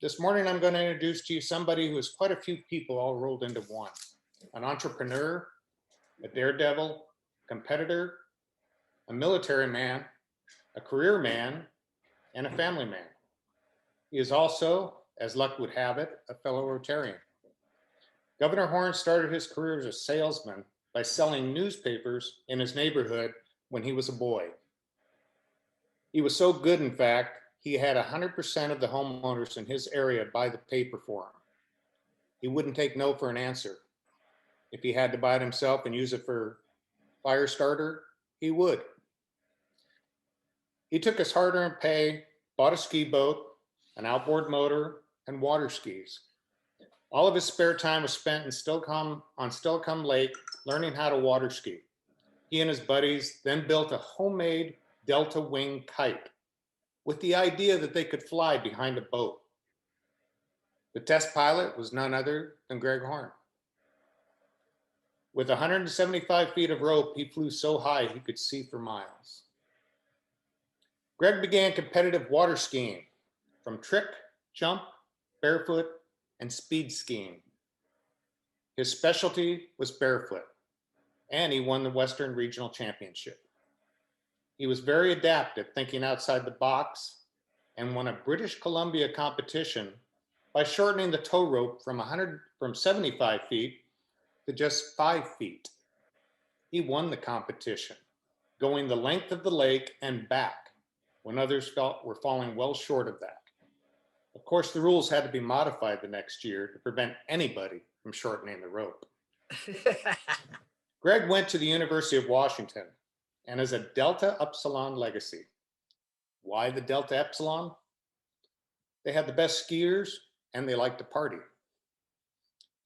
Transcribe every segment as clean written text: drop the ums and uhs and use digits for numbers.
This morning, I'm going to introduce to you somebody who is quite a few people all rolled into one. An entrepreneur, a daredevil, competitor, a military man, a career man, and a family man. He is also, as luck would have it, a fellow Rotarian. Governor Horn started his career as a salesman by selling newspapers in his neighborhood when he was a boy. He was so good, in fact, he had 100% of the homeowners in his area buy the paper for him. He wouldn't take no for an answer. If he had to buy it himself and use it for fire starter, he would. He took his hard-earned pay, bought a ski boat, an outboard motor, and water skis. All of his spare time was spent on Stilcombe Lake learning how to water ski. He and his buddies then built a homemade delta wing kite with the idea that they could fly behind a boat. The test pilot was none other than Greg Horn. With 175 feet of rope, he flew so high he could see for miles. Greg began competitive water skiing from trick, jump, barefoot, and speed skiing. His specialty was barefoot, and he won the Western Regional Championship. He was very adept at thinking outside the box and won a British Columbia competition by shortening the tow rope from 75 feet to just 5 feet. He won the competition, going the length of the lake and back when others were falling well short of that. Of course, the rules had to be modified the next year to prevent anybody from shortening the rope. Greg went to the University of Washington and is a Delta Upsilon legacy. Why the Delta Epsilon? They had the best skiers and they liked to party.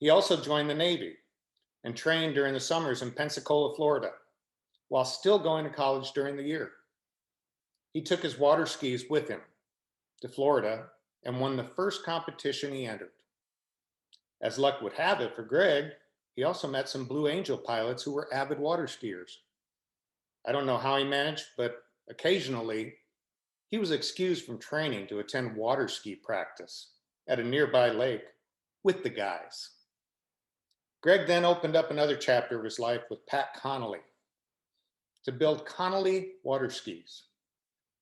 He also joined the Navy and trained during the summers in Pensacola, Florida, while still going to college during the year. He took his water skis with him to Florida and won the first competition he entered. As luck would have it for Greg, he also met some Blue Angel pilots who were avid water skiers. I don't know how he managed, but occasionally he was excused from training to attend water ski practice at a nearby lake with the guys. Greg then opened up another chapter of his life with Pat Connolly to build Connolly water skis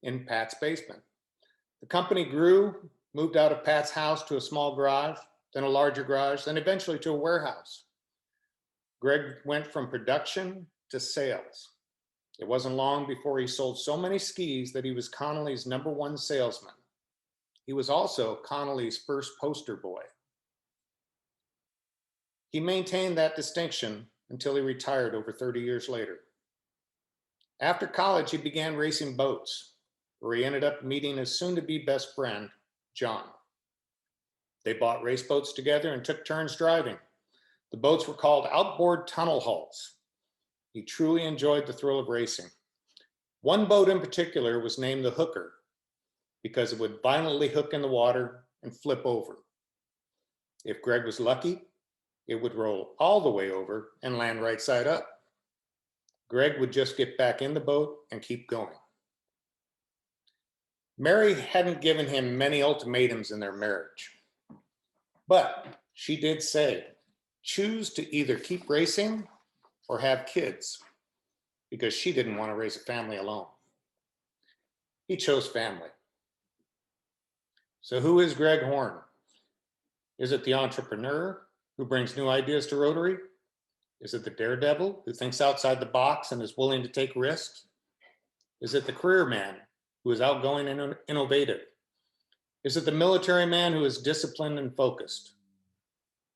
in Pat's basement. The company grew, moved out of Pat's house to a small garage, then a larger garage, then eventually to a warehouse. Greg went from production to sales. It wasn't long before he sold so many skis that he was Connolly's #1 salesman. He was also Connolly's first poster boy. He maintained that distinction until he retired over 30 years later. After college, he began racing boats, where he ended up meeting his soon-to-be best friend, John. They bought race boats together and took turns driving. The boats were called outboard tunnel hulls. He truly enjoyed the thrill of racing. One boat in particular was named the Hooker because it would violently hook in the water and flip over. If Greg was lucky, it would roll all the way over and land right side up. Greg would just get back in the boat and keep going. Mary hadn't given him many ultimatums in their marriage, but she did say, choose to either keep racing or have kids, because she didn't want to raise a family alone. He chose family. So who is Greg Horn? Is it the entrepreneur who brings new ideas to Rotary? Is it the daredevil who thinks outside the box and is willing to take risks? Is it the career man who is outgoing and innovative? Is it the military man who is disciplined and focused?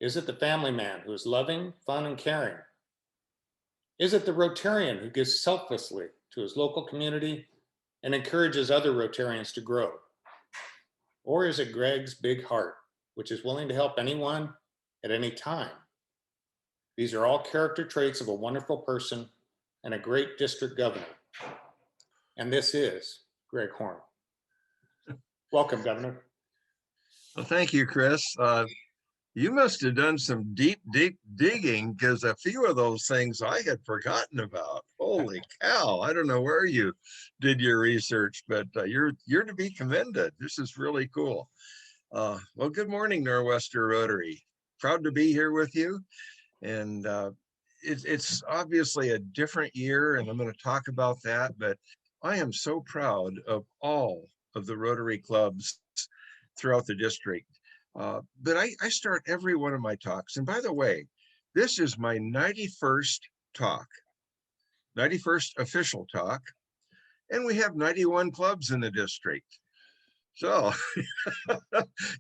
Is it the family man who is loving, fun, and caring? Is it the Rotarian who gives selflessly to his local community and encourages other Rotarians to grow? Or is it Greg's big heart, which is willing to help anyone at any time? These are all character traits of a wonderful person and a great district governor. And this is Greg Horn. Welcome, Governor. Well, thank you, Chris. You must have done some deep digging, because a few of those things I had forgotten about. Holy cow. I don't know where you did your research, but you're to be commended. This is really cool. Well, good morning, Nor'Wester Rotary. Proud to be here with you. And it's obviously a different year, and I'm going to talk about that. But I am so proud of all of the Rotary clubs throughout the district. But I start every one of my talks. And by the way, this is my 91st talk, 91st official talk. And we have 91 clubs in the district. So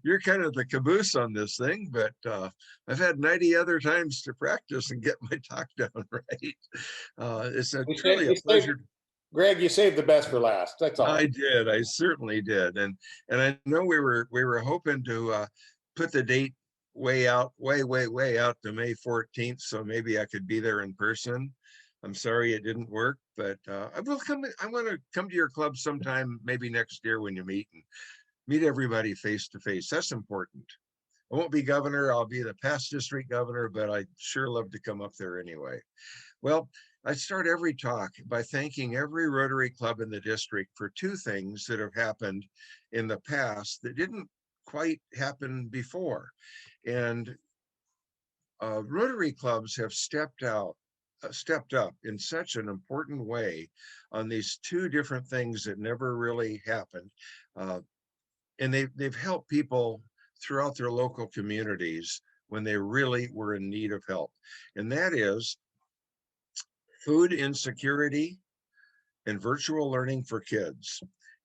you're kind of the caboose on this thing, but I've had 90 other times to practice and get my talk down right. It's truly a pleasure. Greg, you saved the best for last. That's all. I did. I certainly did. And I know we were hoping to put the date way out to May 14th, so maybe I could be there in person. I'm sorry it didn't work, but I will come. I want to come to your club sometime, maybe next year when you meet, and meet everybody face to face. That's important. I won't be governor. I'll be the past district governor, but I'd sure love to come up there anyway. Well, I start every talk by thanking every Rotary club in the district for two things that have happened in the past that didn't quite happen before. And Rotary clubs have stepped up in such an important way on these two different things that never really happened. And they've helped people throughout their local communities when they really were in need of help. And that is food insecurity and virtual learning for kids.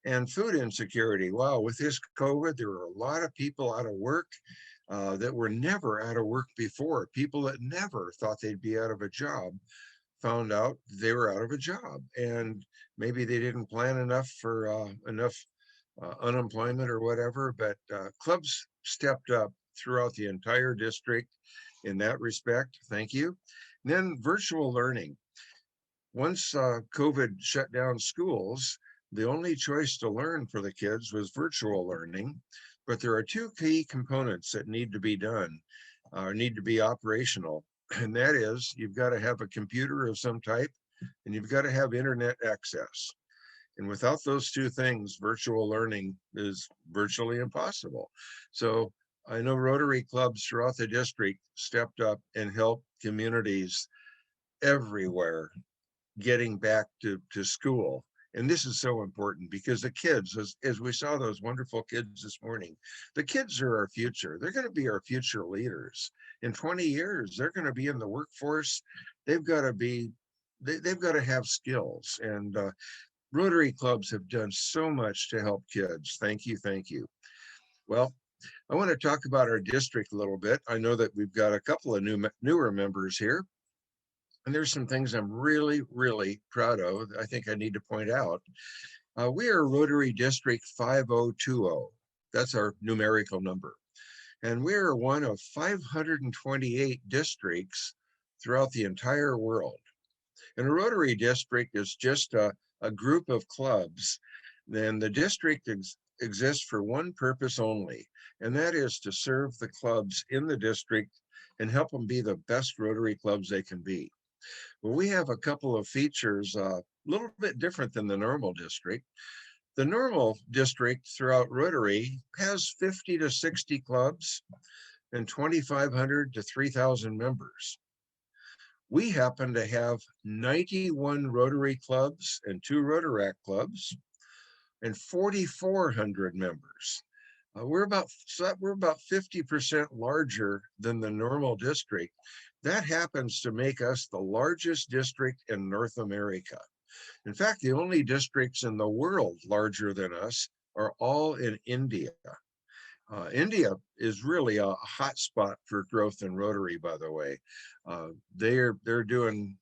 And food insecurity, wow, with this COVID, there were a lot of people out of work that were never out of work before. People that never thought they'd be out of a job found out they were out of a job. And maybe they didn't plan enough for unemployment or whatever, but clubs stepped up throughout the entire district in that respect. Thank you. And then virtual learning. Once COVID shut down schools, the only choice to learn for the kids was virtual learning. But there are two key components that need to be done, or need to be operational. And that is, you've got to have a computer of some type, and you've got to have internet access. And without those two things, virtual learning is virtually impossible. So I know Rotary clubs throughout the district stepped up and helped communities everywhere getting back to school. And this is so important because the kids, as we saw those wonderful kids this morning, the kids are our future. They're going to be our future leaders. In 20 years, they're going to be in the workforce. They've got to have skills. And Rotary clubs have done so much to help kids. Thank you. Thank you. Well, I want to talk about our district a little bit. I know that we've got a couple of newer members here. And there's some things I'm really, really proud of. I think I need to point out. We are Rotary District 5020. That's our numerical number. And we are one of 528 districts throughout the entire world. And a Rotary district is just a group of clubs. Then the district exists for one purpose only, and that is to serve the clubs in the district and help them be the best Rotary clubs they can be. Well, we have a couple of features a little bit different than the normal district. The normal district throughout Rotary has 50 to 60 clubs and 2,500 to 3,000 members. We happen to have 91 Rotary clubs and 2 Rotaract clubs and 4,400 members. We're about 50% larger than the normal district. That happens to make us the largest district in North America. In fact, the only districts in the world larger than us are all in India. India is really a hot spot for growth in Rotary, by the way. They're doing,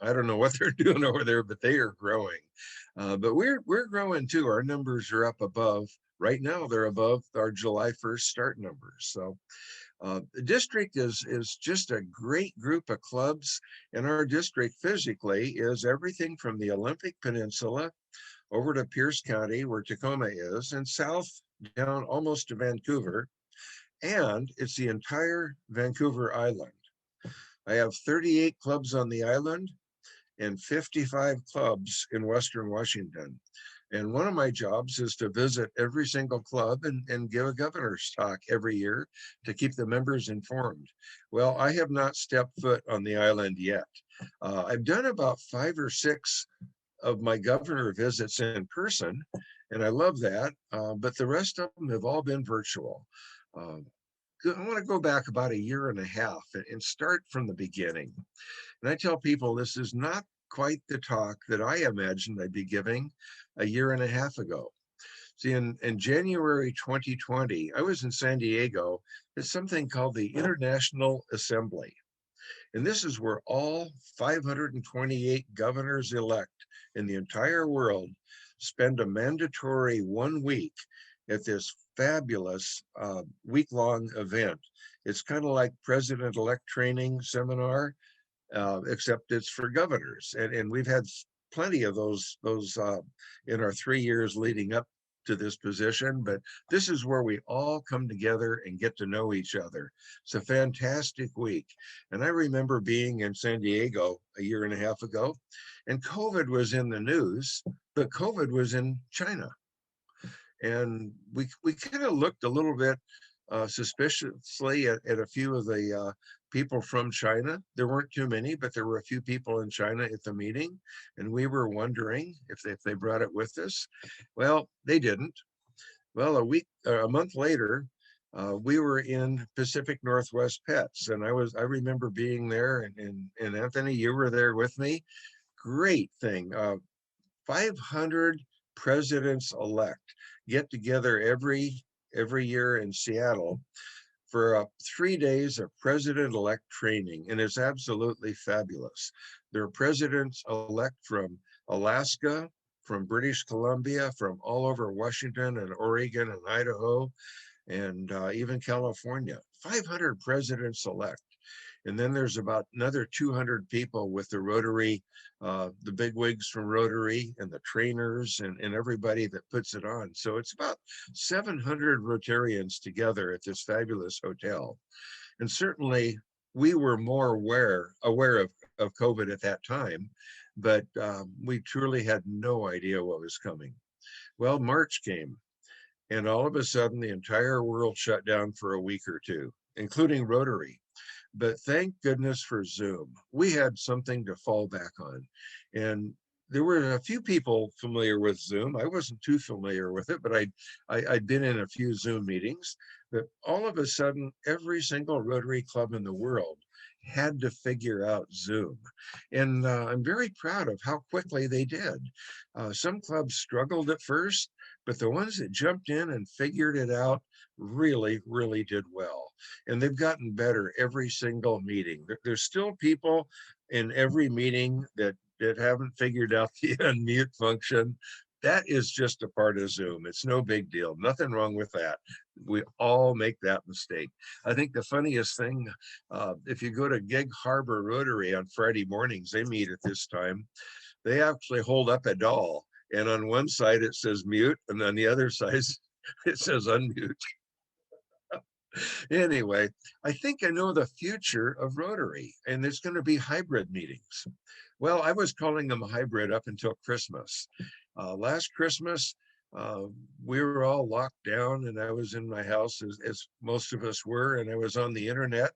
I don't know what they're doing over there, but they are growing. But we're growing too. Our numbers are up above. Right now, they're above our July 1st start numbers. So the district is just a great group of clubs, and our district physically is everything from the Olympic Peninsula over to Pierce County, where Tacoma is, and south down almost to Vancouver, and it's the entire Vancouver Island. I have 38 clubs on the island and 55 clubs in Western Washington. And one of my jobs is to visit every single club and give a governor's talk every year to keep the members informed. Well, I have not stepped foot on the island yet. I've done about 5 or 6 of my governor visits in person, and I love that. But the rest of them have all been virtual. Um, I want to go back about a year and a half and start from the beginning. And I tell people this is not quite the talk that I imagined I'd be giving a year and a half ago. See, in January 2020, I was in San Diego at something called the International Assembly. And this is where all 528 governors elect in the entire world spend a mandatory 1 week at this fabulous week-long event. It's kind of like president-elect training seminar, except it's for governors. And we've had plenty of those in our 3 years leading up to this position, but this is where we all come together and get to know each other. It's a fantastic week. And I remember being in San Diego a year and a half ago, and COVID was in the news, but COVID was in China. And we kind of looked a little bit suspiciously at a few of the people from China. There weren't too many, but there were a few people in China at the meeting, and we were wondering if they brought it with us. Well, they didn't. Well, a month later, we were in Pacific Northwest Pets, and I remember being there, and Anthony, you were there with me. Great thing. 500 presidents-elect get together every year in Seattle for 3 days of president-elect training, and it's absolutely fabulous. There are presidents-elect from Alaska, from British Columbia, from all over Washington and Oregon and Idaho, and even California. 500 presidents-elect. And then there's about another 200 people with the Rotary, the bigwigs from Rotary and the trainers and everybody that puts it on. So it's about 700 Rotarians together at this fabulous hotel. And certainly we were more aware of COVID at that time, but we truly had no idea what was coming. Well, March came, and all of a sudden the entire world shut down for a week or two, including Rotary. But thank goodness for Zoom. We had something to fall back on. And there were a few people familiar with Zoom. I wasn't too familiar with it, but I'd been in a few Zoom meetings. But all of a sudden, every single Rotary club in the world had to figure out Zoom. And I'm very proud of how quickly they did. Some clubs struggled at first, but the ones that jumped in and figured it out really, really did well. And they've gotten better every single meeting. There's still people in every meeting that haven't figured out the unmute function. That is just a part of Zoom. It's no big deal. Nothing wrong with that. We all make that mistake. I think the funniest thing, if you go to Gig Harbor Rotary on Friday mornings, they meet at this time. They actually hold up a doll, and on one side it says mute, and on the other side it says unmute. Anyway, I think I know the future of Rotary, and it's going to be hybrid meetings. Well, I was calling them hybrid up until Christmas. Last Christmas, we were all locked down, and I was in my house, as most of us were, and I was on the internet,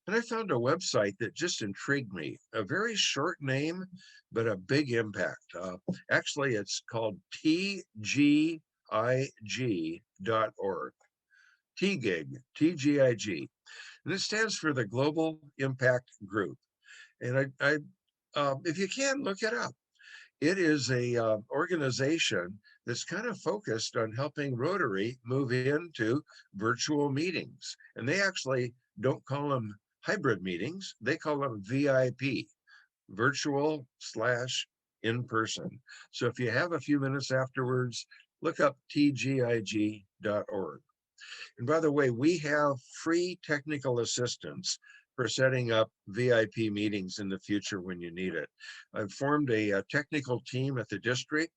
and I found a website that just intrigued me. A very short name, but a big impact. Actually, it's called tgig.org. TGIG, TGIG, and it stands for the Global Impact Group. And if you can, look it up. It is a organization that's kind of focused on helping Rotary move into virtual meetings. And they actually don't call them hybrid meetings. They call them VIP, virtual/in-person. So if you have a few minutes afterwards, look up tgig.org. And by the way, we have free technical assistance for setting up VIP meetings in the future when you need it. I've formed a technical team at the district,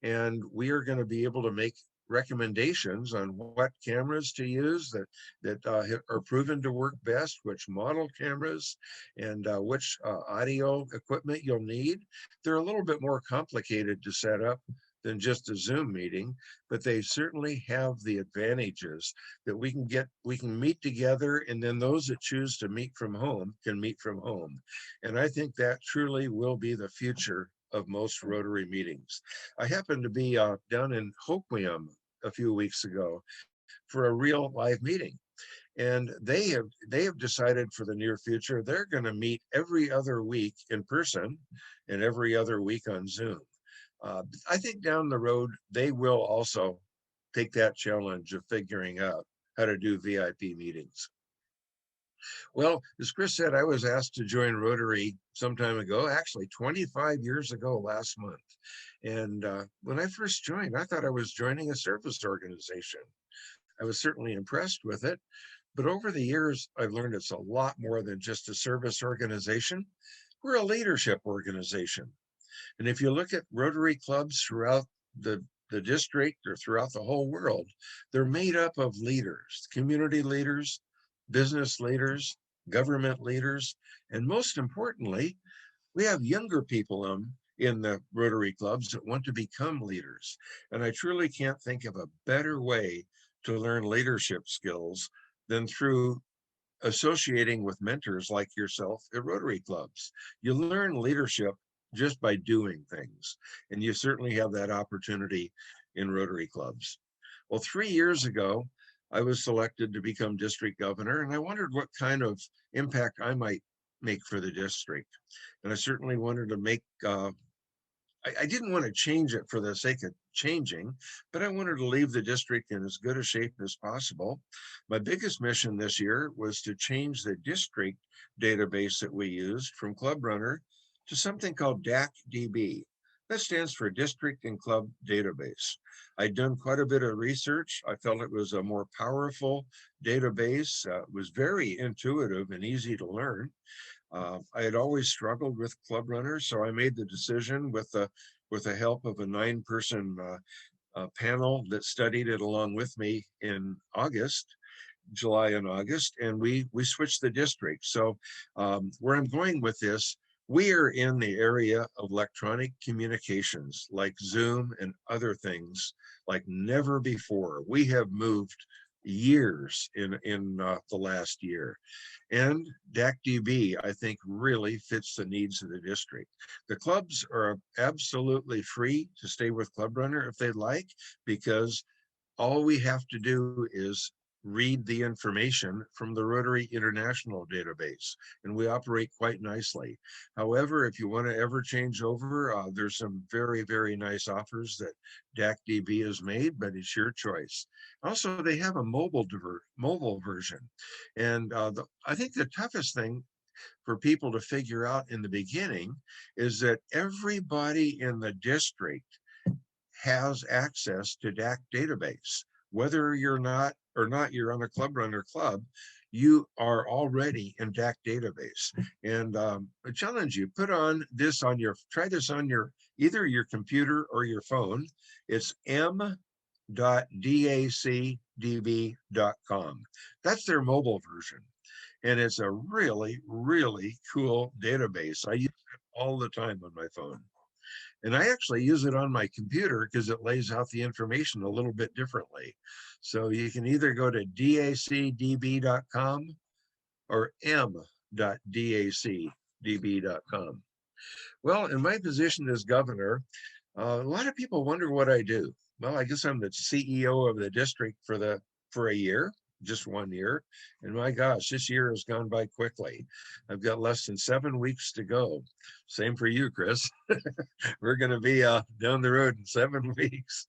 and we are going to be able to make recommendations on what cameras to use that are proven to work best, which model cameras, and which audio equipment you'll need. They're a little bit more complicated to set up than just a Zoom meeting, but they certainly have the advantages that we can meet together, and then those that choose to meet from home can meet from home. And I think that truly will be the future of most Rotary meetings. I happened to be down in Hoquiam a few weeks ago for a real live meeting. And they have decided for the near future, they're going to meet every other week in person and every other week on Zoom. I think down the road, they will also take that challenge of figuring out how to do VIP meetings. Well, as Chris said, I was asked to join Rotary some time ago, actually 25 years ago last month. And when I first joined, I thought I was joining a service organization. I was certainly impressed with it. But over the years, I've learned it's a lot more than just a service organization. We're a leadership organization. And if you look at Rotary clubs throughout the district or throughout the whole world, they're made up of leaders, community leaders, business leaders, government leaders, and most importantly, we have younger people in the Rotary clubs that want to become leaders. And I truly can't think of a better way to learn leadership skills than through associating with mentors like yourself at Rotary clubs. You learn leadership just by doing things, and you certainly have that opportunity in Rotary clubs. Well, 3 years ago, I was selected to become district governor, and I wondered what kind of impact I might make for the district. And I certainly wanted to make I didn't want to change it for the sake of changing, but I wanted to leave the district in as good a shape as possible. My biggest mission this year was to change the district database that we used from Club Runner to something called DAC-DB. That stands for District and Club Database. I'd done quite a bit of research. I felt it was a more powerful database. It was very intuitive and easy to learn. I had always struggled with Club Runner, so I made the decision with the help of a 9-person panel that studied it along with me in July and August, and we switched the district. So where I'm going with this, we are in the area of electronic communications like Zoom and other things like never before. We have moved years in the last year. And DAC-DB, I think, really fits the needs of the district. The clubs are absolutely free to stay with Club Runner if they'd like, because all we have to do is read the information from the Rotary International database, and we operate quite nicely. However, if you want to ever change over, there's some very, very nice offers that DAC-DB has made, but it's your choice. Also, they have a mobile version. And I think the toughest thing for people to figure out in the beginning is that everybody in the district has access to DAC database. Whether you're not you're on a Club Runner club, you are already in DAC database. And I challenge you, try this on either your computer or your phone. It's m.dacdb.com. That's their mobile version. And it's a really, really cool database. I use it all the time on my phone. And I actually use it on my computer because it lays out the information a little bit differently. So you can either go to dacdb.com or m.dacdb.com. Well, in my position as governor, a lot of people wonder what I do. Well, I guess I'm the CEO of the district for a year, just 1 year. And my gosh, this year has gone by quickly. I've got less than 7 weeks to go. Same for you, Chris. We're going to be down the road in 7 weeks.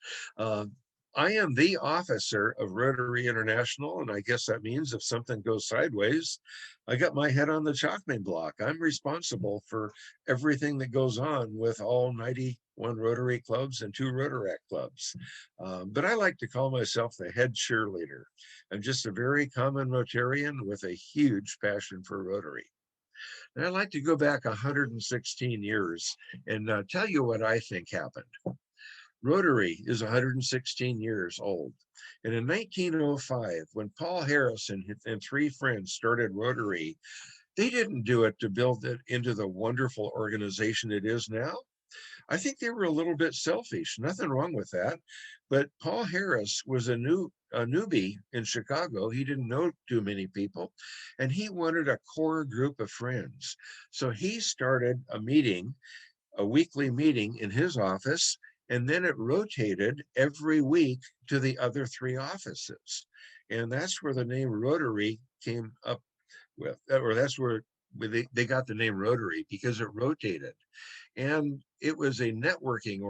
I am the officer of Rotary International, and I guess that means if something goes sideways, I got my head on the chopping block. I'm responsible for everything that goes on with all 91 Rotary clubs and 2 Rotaract clubs. But I like to call myself the head cheerleader. I'm just a very common Rotarian with a huge passion for Rotary. And I'd like to go back 116 years and tell you what I think happened. Rotary is 116 years old. And in 1905, when Paul Harris and 3 friends started Rotary, they didn't do it to build it into the wonderful organization it is now. I think they were a little bit selfish. Nothing wrong with that. But Paul Harris was a newbie in Chicago. He didn't know too many people, and he wanted a core group of friends. So he started a weekly meeting in his office, and then it rotated every week to the other three offices. And that's where the name Rotary came up with, or that's where they got the name Rotary, because it rotated. And it was a networking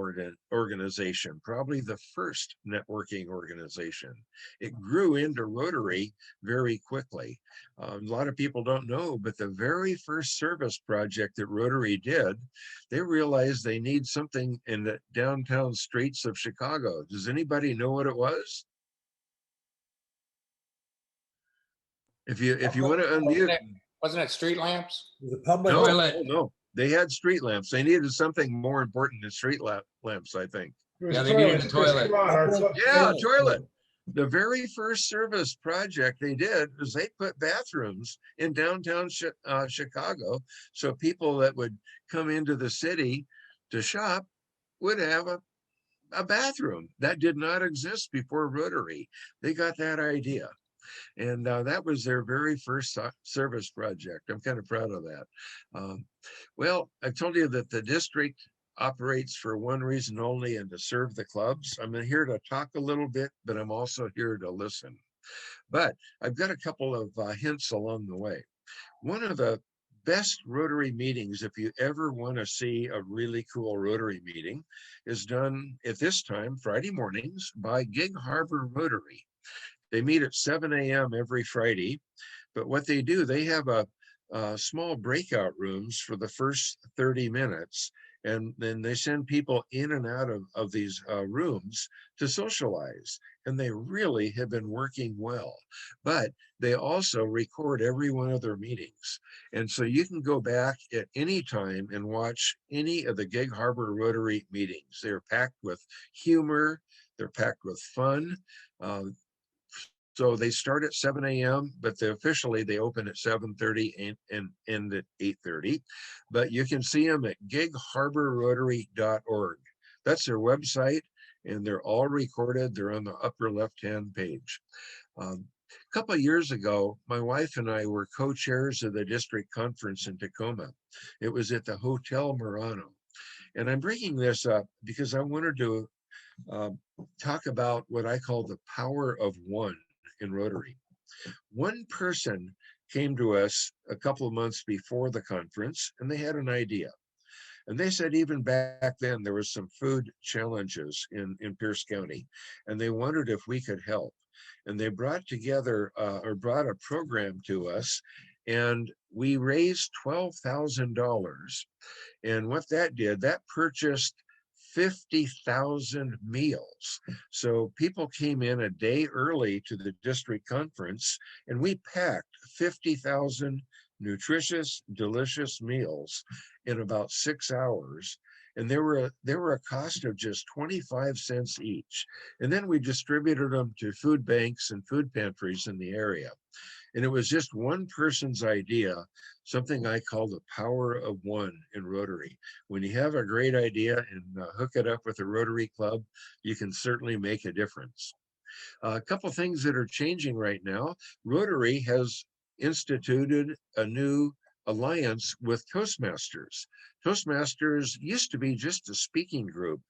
organization, probably the first networking organization. It grew into Rotary very quickly. A lot of people don't know, but the very first service project that Rotary did, they realized they need something in the downtown streets of Chicago. Does anybody know what it was? If you want to unmute. Wasn't it street lamps? The public. No, Toilet. no, they had street lamps. They needed something more important than street lamps, I think. Yeah, they needed a toilet. Yeah, toilet. The very first service project they did was they put bathrooms in downtown Chicago, so people that would come into the city to shop would have a bathroom. That did not exist before Rotary. They got that idea. And that was their very first service project. I'm kind of proud of that. Well, I told you that the district operates for one reason only, and to serve the clubs. I'm here to talk a little bit, but I'm also here to listen. But I've got a couple of hints along the way. One of the best Rotary meetings, if you ever want to see a really cool Rotary meeting, is done at this time, Friday mornings, by Gig Harbor Rotary. They meet at 7 a.m. every Friday, but what they do, they have a small breakout rooms for the first 30 minutes, and then they send people in and out of these rooms to socialize, and they really have been working well. But they also record every one of their meetings, and so you can go back at any time and watch any of the Gig Harbor Rotary meetings. They're packed with humor, they're packed with fun. So they start at 7 a.m., but officially they open at 7:30 and end at 8:30. But you can see them at gigharborrotary.org. That's their website, and they're all recorded. They're on the upper left-hand page. A couple of years ago, my wife and I were co-chairs of the district conference in Tacoma. It was at the Hotel Murano. And I'm bringing this up because I wanted to talk about what I call the power of one in Rotary. One person came to us a couple of months before the conference, and they had an idea. And they said even back then there was some food challenges in Pierce County, and they wondered if we could help. And they brought together brought a program to us, and we raised $12,000. And what that did, that purchased 50,000 meals. So people came in a day early to the district conference, and we packed 50,000 nutritious, delicious meals in about 6 hours. And they were a cost of just 25 cents each. And then we distributed them to food banks and food pantries in the area. And it was just one person's idea, something I call the power of one in Rotary. When you have a great idea and hook it up with a Rotary club, you can certainly make a difference. A couple things that are changing right now. Rotary has instituted a new alliance with Toastmasters. Toastmasters used to be just a speaking group.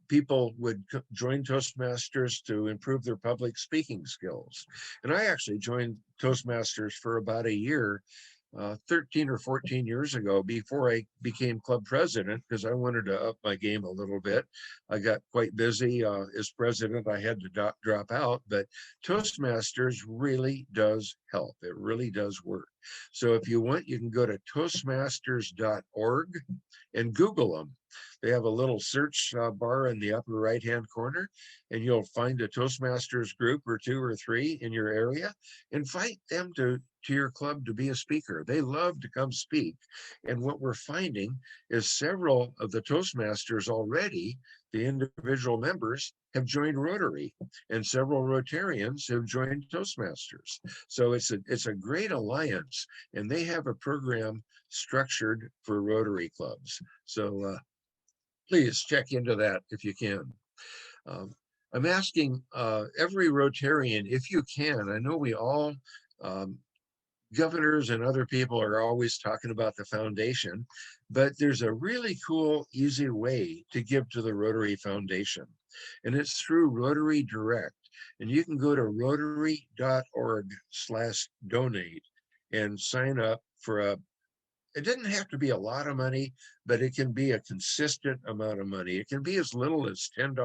People would join Toastmasters to improve their public speaking skills. And I actually joined Toastmasters for about a year, 13 or 14 years ago, before I became club president, because I wanted to up my game a little bit. I got quite busy as president. I had to drop out, but Toastmasters really does help. It really does work. So if you want, you can go to toastmasters.org and Google them. They have a little search bar in the upper right-hand corner, and you'll find a Toastmasters group or 2 or 3 in your area. Invite them to your club to be a speaker. They love to come speak. And what we're finding is several of the Toastmasters already, the individual members, have joined Rotary, and several Rotarians have joined Toastmasters. So it's a great alliance, and they have a program structured for Rotary clubs. So please check into that if you can. Um, I'm asking every Rotarian, if you can, I know we all, um, governors and other people are always talking about the foundation, but there's a really cool, easy way to give to the Rotary Foundation. And it's through Rotary Direct. And you can go to rotary.org/donate and sign up for it doesn't have to be a lot of money, but it can be a consistent amount of money. It can be as little as $10,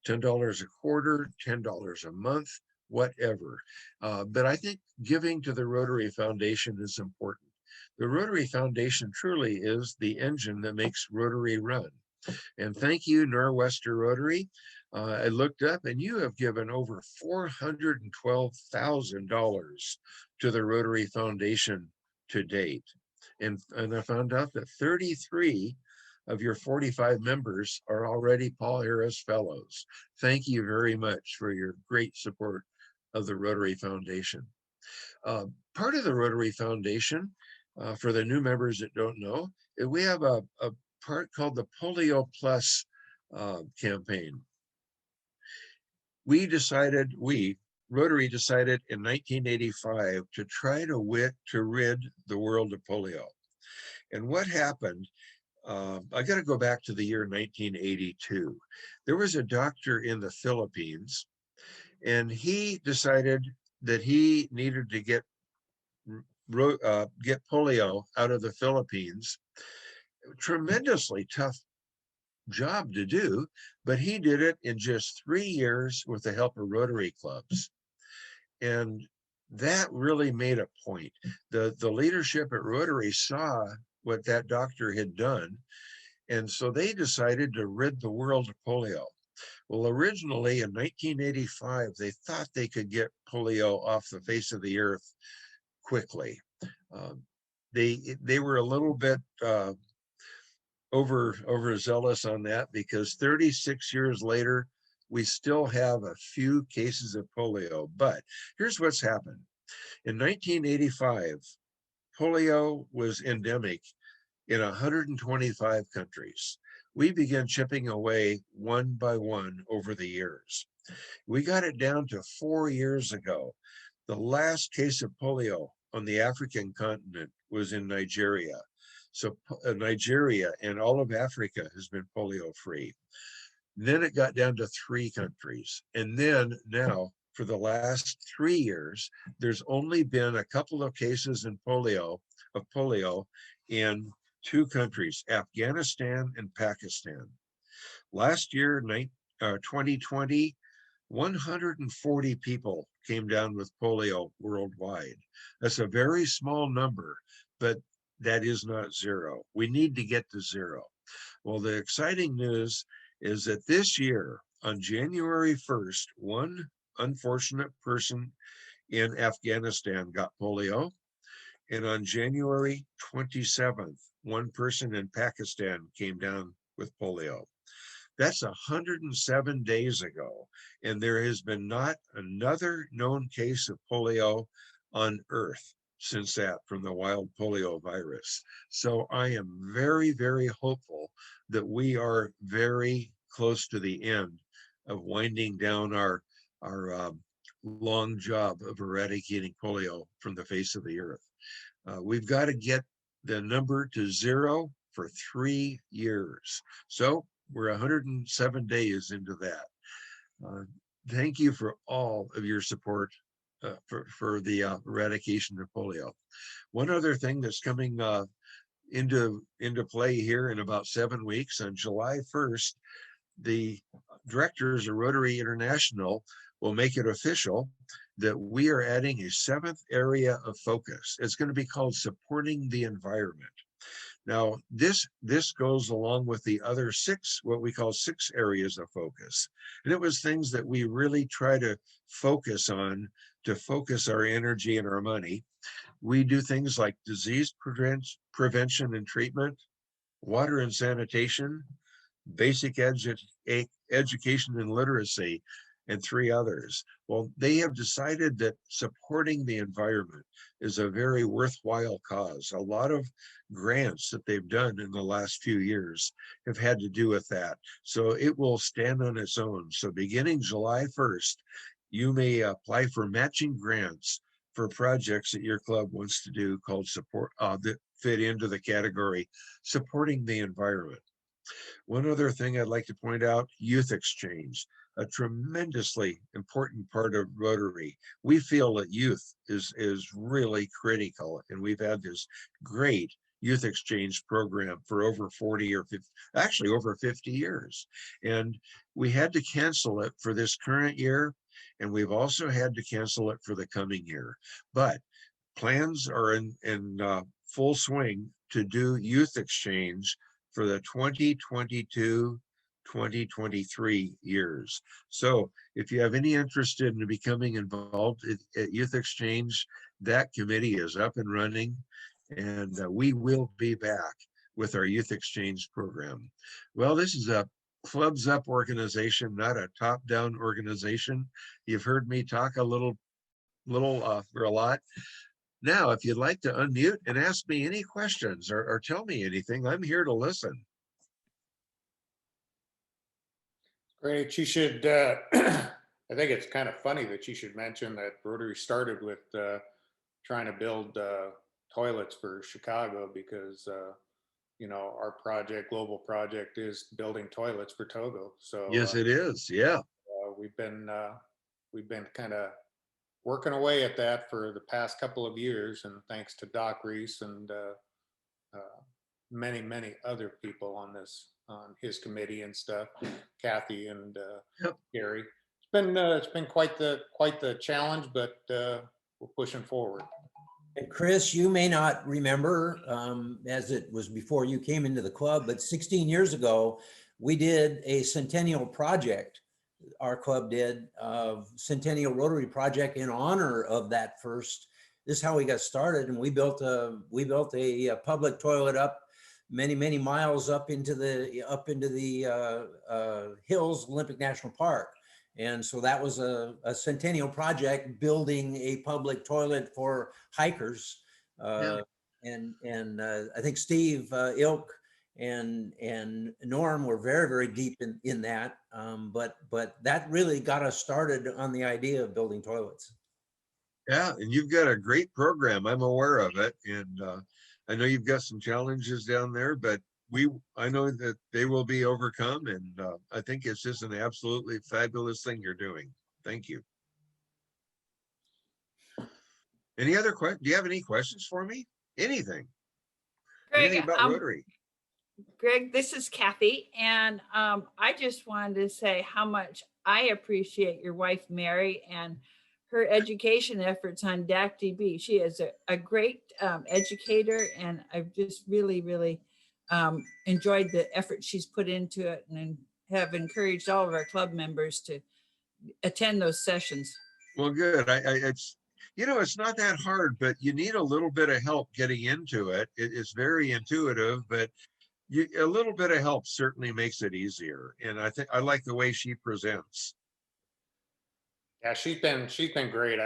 $10 a quarter, $10 a month, whatever. But I think giving to the Rotary Foundation is important. The Rotary Foundation truly is the engine that makes Rotary run. And thank you, Nor'Wester Rotary. I looked up and you have given over $412,000 to the Rotary Foundation to date. And I found out that 33 of your 45 members are already Paul Harris Fellows. Thank you very much for your great support of the Rotary Foundation. Part of the Rotary Foundation, for the new members that don't know, we have a part called the Polio Plus campaign. Rotary decided in 1985 to try to rid the world of polio. And what happened, I got to go back to the year 1982. There was a doctor in the Philippines, and he decided that he needed to get polio out of the Philippines. Tremendously tough job to do, but he did it in just 3 years with the help of Rotary clubs. And that really made a point. The leadership at Rotary saw what that doctor had done, and so they decided to rid the world of polio. Well, originally in 1985, they thought they could get polio off the face of the earth quickly. They were a little bit overzealous on that, because 36 years later, we still have a few cases of polio. But here's what's happened. In 1985, polio was endemic in 125 countries. We began chipping away one by one over the years. We got it down to 4 years ago. The last case of polio on the African continent was in Nigeria. So Nigeria and all of Africa has been polio free. Then it got down to 3 countries. And then now, for the last 3 years, there's only been a couple of cases of polio in 2 countries, Afghanistan and Pakistan. Last year, 2020, 140 people came down with polio worldwide. That's a very small number, but that is not zero. We need to get to 0. Well, the exciting news is that this year, on January 1st, one unfortunate person in Afghanistan got polio. And on January 27th, one person in Pakistan came down with polio. That's 107 days ago. And there has been not another known case of polio on Earth since that, from the wild polio virus. So I am very, very hopeful that we are very close to the end of winding down our long job of eradicating polio from the face of the earth. We've got to get the number to 0 for 3 years. So we're 107 days into that. Thank you for all of your support for the eradication of polio. One other thing that's coming into play here in about 7 weeks, on July 1st, the directors of Rotary International will make it official that we are adding a 7th area of focus. It's going to be called supporting the environment. Now, this goes along with the other 6, what we call 6 areas of focus. And it was things that we really try to focus on, to focus our energy and our money. We do things like disease prevention and treatment, water and sanitation, basic education and literacy. and 3 others. Well, they have decided that supporting the environment is a very worthwhile cause. A lot of grants that they've done in the last few years have had to do with that. So it will stand on its own. So beginning July 1st, you may apply for matching grants for projects that your club wants to do called support that fit into the category supporting the environment. One other thing I'd like to point out, youth exchange, a tremendously important part of Rotary. We feel that youth is really critical, and we've had this great youth exchange program for over 40 or 50, actually over 50 years. And we had to cancel it for this current year, and we've also had to cancel it for the coming year. But plans are in full swing to do youth exchange for the 2022-2023 years. So if you have any interest in becoming involved at Youth Exchange, that committee is up and running, and we will be back with our Youth Exchange program. Well, this is a clubs up organization, not a top-down organization. You've heard me talk a little for a lot. Now, if you'd like to unmute and ask me any questions or tell me anything, I'm here to listen. Great. You should, I think it's kind of funny that you should mention that Rotary started with trying to build toilets for Chicago because, you know, our project, global project, is building toilets for Togo. So Yes, it is. Yeah. we've been kind of working away at that for the past couple of years, and thanks to Doc Reese and many other people on his committee and stuff, Kathy and Yep. Gary. It's been quite the challenge, but we're pushing forward. And Chris, you may not remember, as it was before you came into the club, but 16 years ago, we did a centennial project. Our club did a centennial Rotary project in honor of that first. This is how we got started, and we built a public toilet up many miles up into the hills, Olympic National Park. And so that was a centennial project, building a public toilet for hikers. Yeah. And I think Steve Ilk and Norm were very deep in that. But that really got us started on the idea of building toilets. Yeah, and you've got a great program. I'm aware of it, and I know you've got some challenges down there, but I know that they will be overcome, and I think it's just an absolutely fabulous thing you're doing. Thank you. Any other questions? Do you have any questions for me? Anything? Greg, Anything about Rotary? Greg, this is Kathy, and I just wanted to say how much I appreciate your wife, Mary, and her education efforts on DAC-DB. She is a great educator, and I've just really enjoyed the effort she's put into it, and have encouraged all of our club members to attend those sessions. Well, good. It's not that hard, but you need a little bit of help getting into it. It's very intuitive, but a little bit of help certainly makes it easier. And I think I like the way she presents. Yeah, she's been great.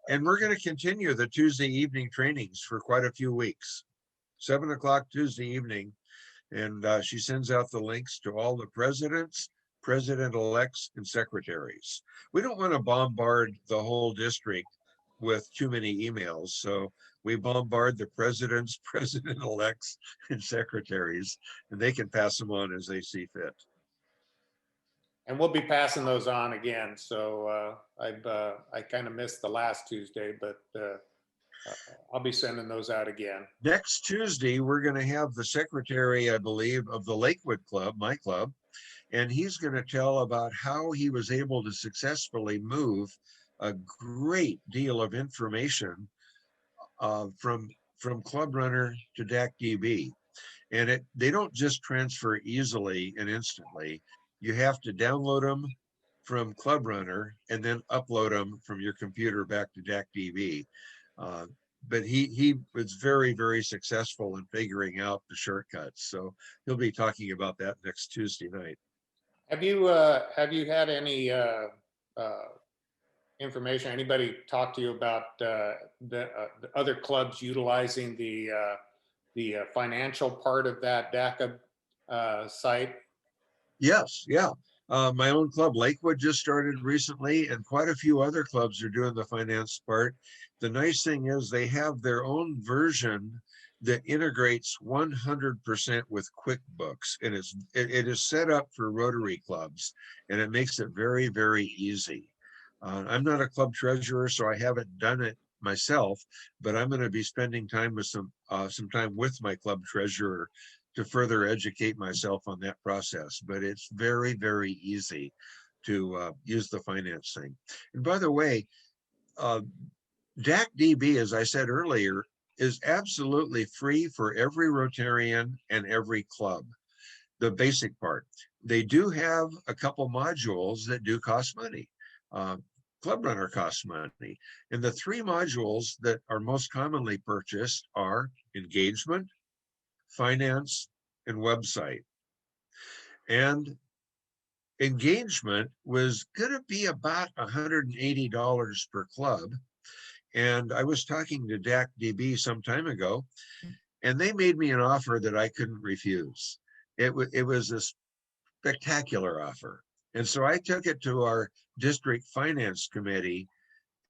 And we're going to continue the Tuesday evening trainings for quite a few weeks, 7 o'clock Tuesday evening. And she sends out the links to all the presidents, president-elects, and secretaries. We don't want to bombard the whole district with too many emails. So we bombard the presidents, president-elects, and secretaries, and they can pass them on as they see fit. And we'll be passing those on again. So I kind of missed the last Tuesday, but I'll be sending those out again. Next Tuesday, we're going to have the secretary, I believe, of the Lakewood Club, my club, and he's going to tell about how he was able to successfully move a great deal of information from Club Runner to DAC-DB. And they don't just transfer easily and instantly. You have to download them from Club Runner and then upload them from your computer back to DAC-DB. But he was very successful in figuring out the shortcuts. So he'll be talking about that next Tuesday night. Have you had any information? Anybody talk to you about the other clubs utilizing the financial part of that DACA site? Yes, yeah. My own club, Lakewood, just started recently, and quite a few other clubs are doing the finance part. The nice thing is they have their own version that integrates 100% with QuickBooks, and it is set up for Rotary clubs, and it makes it very, very easy. I'm not a club treasurer, so I haven't done it myself, but I'm going to be spending time with some time with my club treasurer to further educate myself on that process. But it's very, very easy to use the financing. And by the way, DAC-DB, as I said earlier, is absolutely free for every Rotarian and every club, the basic part. They do have a couple modules that do cost money. Club Runner costs money. And the three modules that are most commonly purchased are engagement, finance, and website. And engagement was going to be about $180 per club. And I was talking to DAC-DB some time ago, and they made me an offer that I couldn't refuse. It was a spectacular offer. And so I took it to our district finance committee,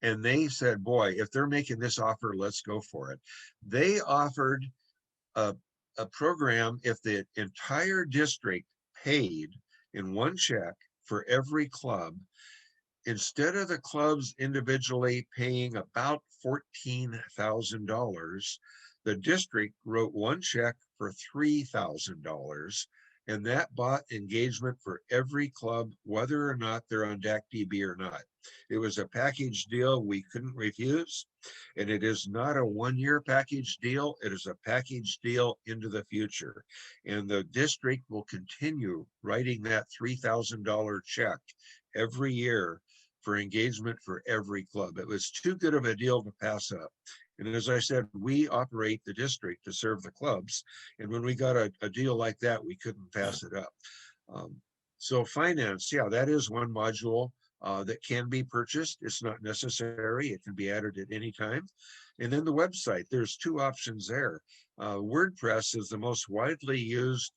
and they said, boy, if they're making this offer, let's go for it. They offered a program if the entire district paid in one check for every club, instead of the clubs individually paying about $14,000, the district wrote one check for $3,000, and that bought engagement for every club, whether or not they're on DAC-DB or not. It was a package deal we couldn't refuse, and it is not a one-year package deal. It is a package deal into the future, and the district will continue writing that $3,000 check every year for engagement for every club. It was too good of a deal to pass up. And as I said, we operate the district to serve the clubs. And when we got a deal like that, we couldn't pass it up. So finance, yeah, that is one module that can be purchased. It's not necessary. It can be added at any time. And then the website, there's two options there. WordPress is the most widely used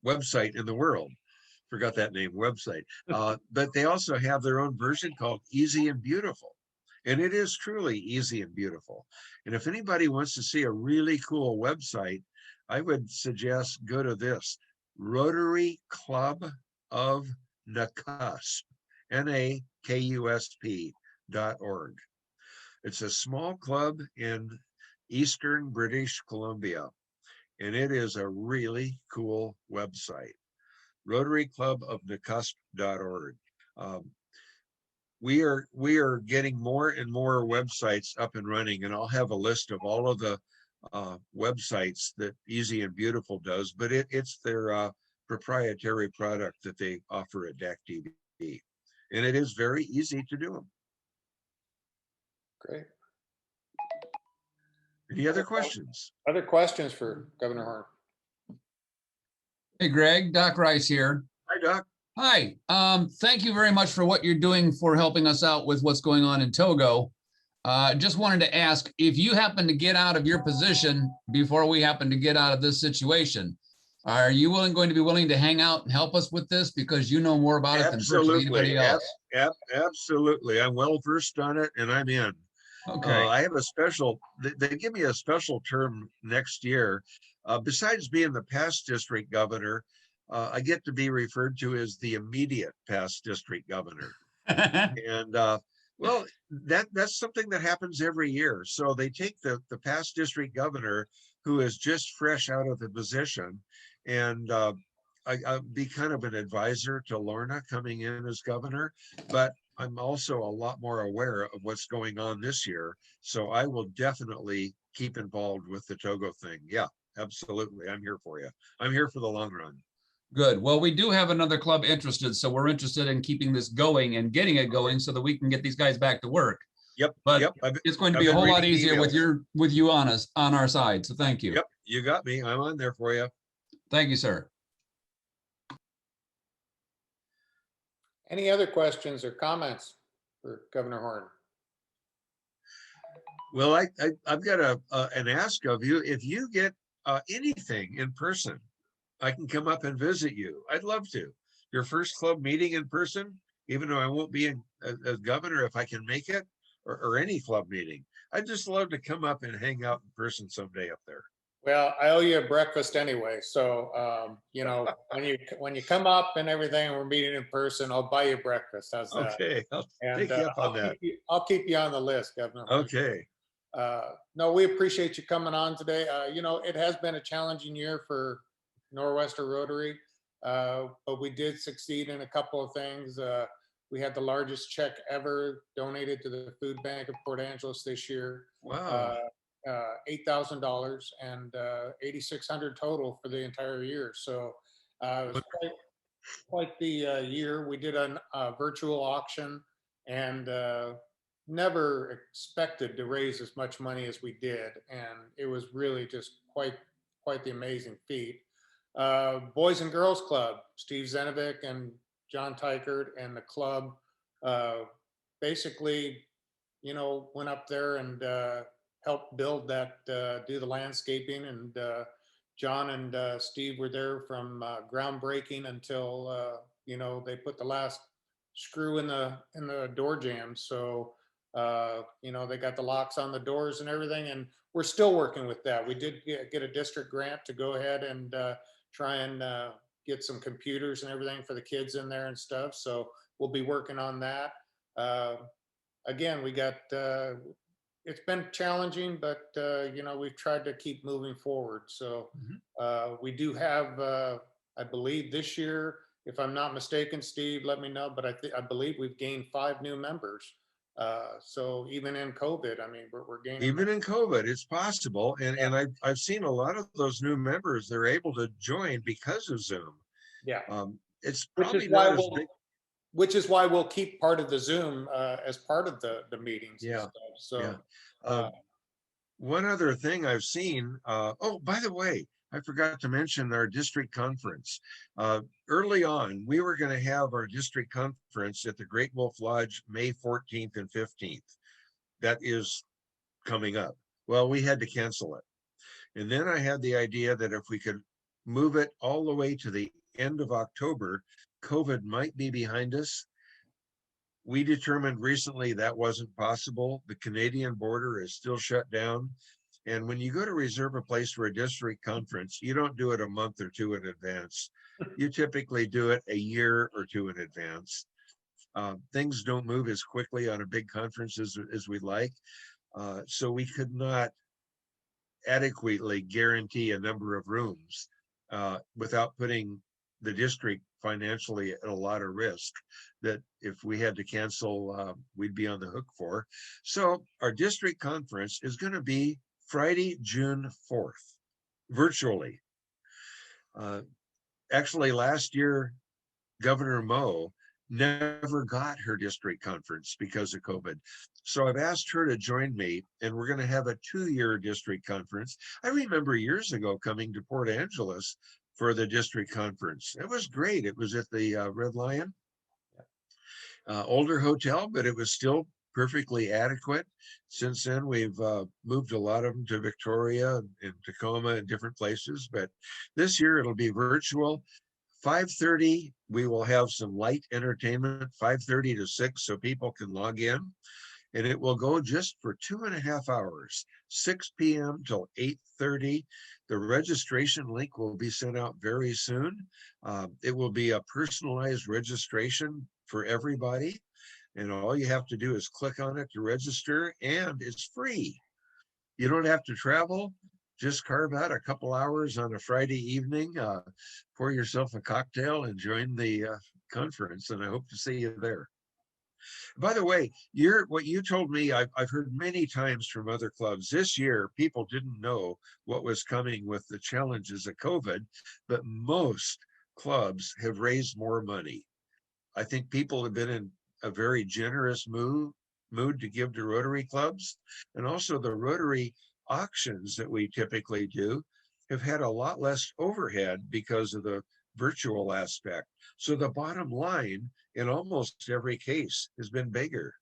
website in the world. Forgot that name, website. But they also have their own version called Easy and Beautiful. And it is truly easy and beautiful. And if anybody wants to see a really cool website, I would suggest go to this, Rotary Club of Nakusp, NAKUSP.org. It's a small club in Eastern British Columbia, and it is a really cool website. Rotary Club of Nakusp.org. We are getting more and more websites up and running, and I'll have a list of all of the websites that Easy and Beautiful does, but it's their proprietary product that they offer at DAC-DB, and it is very easy to do them. Great. Any other questions? Other questions for Governor Horn? Hey, Greg, Doc Rice here. Hi, Doc. Hi, thank you very much for what you're doing for helping us out with what's going on in Togo. Just wanted to ask if you happen to get out of your position before we happen to get out of this situation, are you going to be willing to hang out and help us with this because you know more about it than virtually anybody else? Absolutely. I'm well versed on it, and I'm in. Okay. I have a special, they give me a special term next year. Besides being the past district governor, I get to be referred to as the immediate past district governor. And well, that's something that happens every year. So they take the past district governor who is just fresh out of the position, and I'll be kind of an advisor to Lorna coming in as governor, but I'm also a lot more aware of what's going on this year. So I will definitely keep involved with the Togo thing. Yeah, absolutely. I'm here for you. I'm here for the long run. Good. Well, we do have another club interested, so we're interested in keeping this going and getting it going so that we can get these guys back to work. Yep. But yep. it's going to be a whole lot easier with you on our side. So thank you. Yep. You got me. I'm on there for you. Thank you, sir. Any other questions or comments for Governor Horn? Well, I've got an ask of you. If you get anything in person, I can come up and visit you. I'd love to. Your first club meeting in person, even though I won't be as governor, if I can make it, or any club meeting. I'd just love to come up and hang out in person someday up there. Well, I owe you a breakfast anyway, so you know, when you come up and everything, and we're meeting in person, I'll buy you breakfast. How's that? Okay, I'll And take you up on that. I'll keep you on the list, Governor. Horn. Okay. No, we appreciate you coming on today. You know, it has been a challenging year for Nor'Wester Rotary, but we did succeed in a couple of things. We had the largest check ever donated to the food bank of Port Angeles this year. Wow. $8,000 and 8,600 total for the entire year. So it was quite the year. We did a virtual auction and never expected to raise as much money as we did, and it was really just quite the amazing feat. Boys and Girls Club, Steve Zenovic and John Tykert and the club basically, you know, went up there and helped build that, do the landscaping, and John and Steve were there from groundbreaking until you know, they put the last screw in the door jambs. So you know, they got the locks on the doors and everything, and we're still working with that. We did get a district grant to go ahead and try and get some computers and everything for the kids in there and stuff. So we'll be working on that. Again, we got, it's been challenging, but you know, we've tried to keep moving forward. So we do have, I believe this year, if I'm not mistaken, Steve, let me know, but I believe we've gained 5 new members. So even in COVID, I mean, we're gaining. Even in COVID, it's possible. And I've seen a lot of those new members, they're able to join because of Zoom. Yeah. It's Which probably is why not as big. which is why we'll keep part of the Zoom as part of the meetings. Yeah. And stuff. So Yeah. One other thing I've seen, oh, by the way, I forgot to mention our district conference. Early on, we were going to have our district conference at the Great Wolf Lodge, May 14th and 15th. That is coming up. Well, we had to cancel it. And then I had the idea that if we could move it all the way to the end of October, COVID might be behind us. We determined recently that wasn't possible. The Canadian border is still shut down. And when you go to reserve a place for a district conference, you don't do it a month or two in advance. You typically do it a year or two in advance. Things don't move as quickly on a big conference as we'd like. So we could not adequately guarantee a number of rooms without putting the district financially at a lot of risk that if we had to cancel, we'd be on the hook for. So our district conference is going to be Friday, June 4th, virtually. Actually, last year, Governor Moe never got her district conference because of COVID. So I've asked her to join me, and we're going to have a 2-year district conference. I remember years ago coming to Port Angeles for the district conference. It was great. It was at the Red Lion, older hotel, but it was still perfectly adequate. Since then, we've moved a lot of them to Victoria and Tacoma and different places, but this year it'll be virtual. 5:30, we will have some light entertainment, 5:30 to 6, so people can log in. And it will go just for 2.5 hours, 6 p.m. till 8:30. The registration link will be sent out very soon. It will be a personalized registration for everybody. And all you have to do is click on it to register, and it's free. You don't have to travel. Just carve out a couple hours on a Friday evening, pour yourself a cocktail and join the conference. And I hope to see you there. By the way, what you told me, I've heard many times from other clubs. This year, people didn't know what was coming with the challenges of COVID, but most clubs have raised more money. I think people have been in a very generous mood to give to Rotary clubs. And also the Rotary auctions that we typically do have had a lot less overhead because of the virtual aspect. So the bottom line in almost every case has been bigger.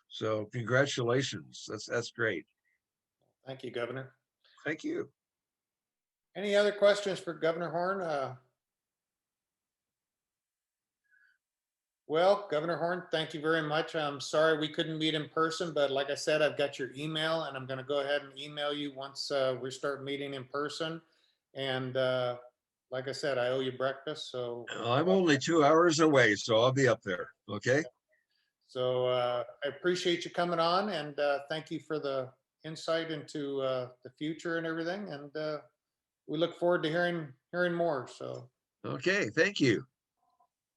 So congratulations. That's great. Thank you, Governor. Thank you. Any other questions for Governor Horn? Well, Governor Horn, thank you very much. I'm sorry we couldn't meet in person, but like I said, I've got your email and I'm going to go ahead and email you once we start meeting in person. And like I said, I owe you breakfast. So I'm only 2 hours away, so I'll be up there. Okay. So I appreciate you coming on and thank you for the insight into the future and everything. And we look forward to hearing more. So. Okay. Thank you.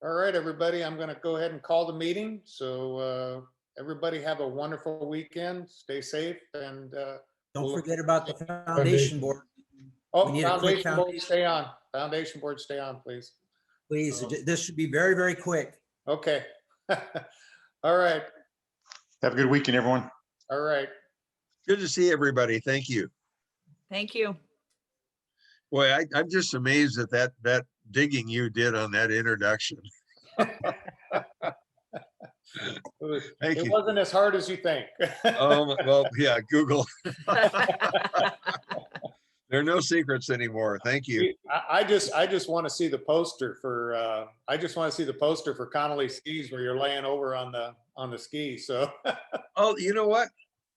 All right, everybody, I'm going to go ahead and call the meeting. So everybody have a wonderful weekend. Stay safe and Don't forget about the foundation board. We need a quick foundation board, stay on. Foundation board, stay on, please. Please, this should be very, very quick. Okay. All right. Have a good weekend, everyone. All right. Good to see everybody. Thank you. Thank you. Boy, I'm just amazed at that digging you did on that introduction. Thank It you. wasn't as hard as you think. Well, yeah, Google. There are no secrets anymore. Thank you. I just want to see the poster for Connolly skis where you're laying over on the ski. So Oh, you know what?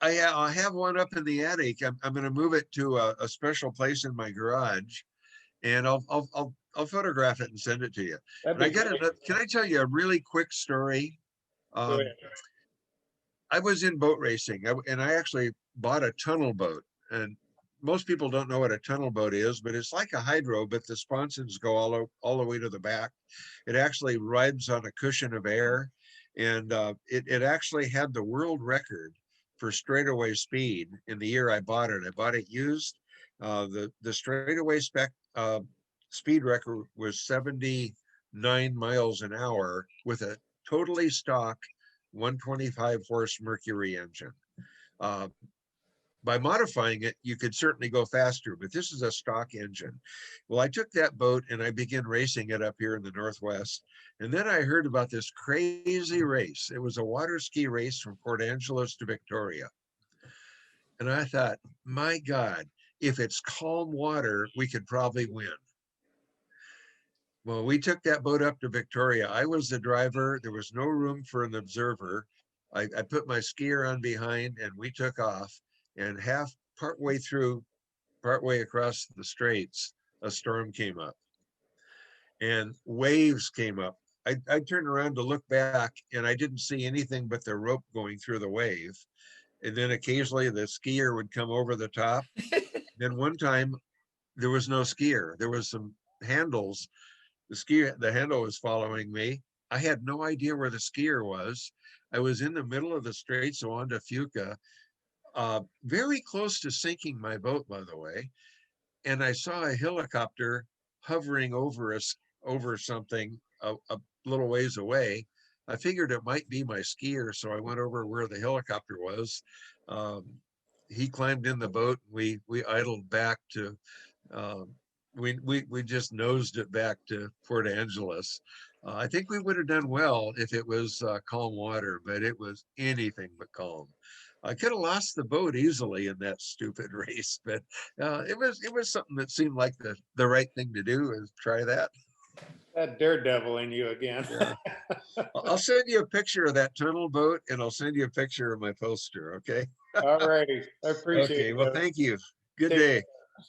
I have one up in the attic. I'm going to move it to a special place in my garage, and I'll photograph it and send it to you. that'd And be great. can I tell you a really quick story? Go ahead. I was in boat racing, and I actually bought a tunnel boat. And most people don't know what a tunnel boat is, but it's like a hydro, but the sponsons go all the way to the back. It actually rides on a cushion of air, and it actually had the world record for straightaway speed in the year I bought it. I bought it used. The straightaway speed record was 79 miles an hour with a totally stock 125 horse Mercury engine. By modifying it, you could certainly go faster, but this is a stock engine. Well, I took that boat and I began racing it up here in the Northwest. And then I heard about this crazy race. It was a water ski race from Port Angeles to Victoria. And I thought, my God, if it's calm water, we could probably win. Well, we took that boat up to Victoria. I was the driver. There was no room for an observer. I put my skier on behind and we took off. And partway across the straits, a storm came up and waves came up. I turned around to look back and I didn't see anything but the rope going through the wave. And then occasionally the skier would come over the top. Then one time there was no skier. There was some handles. The handle was following me. I had no idea where the skier was. I was in the middle of the Straits of Juan de Fuca, very close to sinking my boat, by the way. And I saw a helicopter hovering over us, over something a little ways away. I figured it might be my skier, so I went over where the helicopter was. He climbed in the boat. We idled back to, we just nosed it back to Port Angeles. I think we would have done well if it was calm water, but it was anything but calm. I could have lost the boat easily in that stupid race, but it was something that seemed like the right thing to do, is try that. That daredevil in you again. Yeah. I'll send you a picture of that tunnel boat and I'll send you a picture of my poster. Okay. All righty. I appreciate Okay. it. Well, thank you. Good Take day.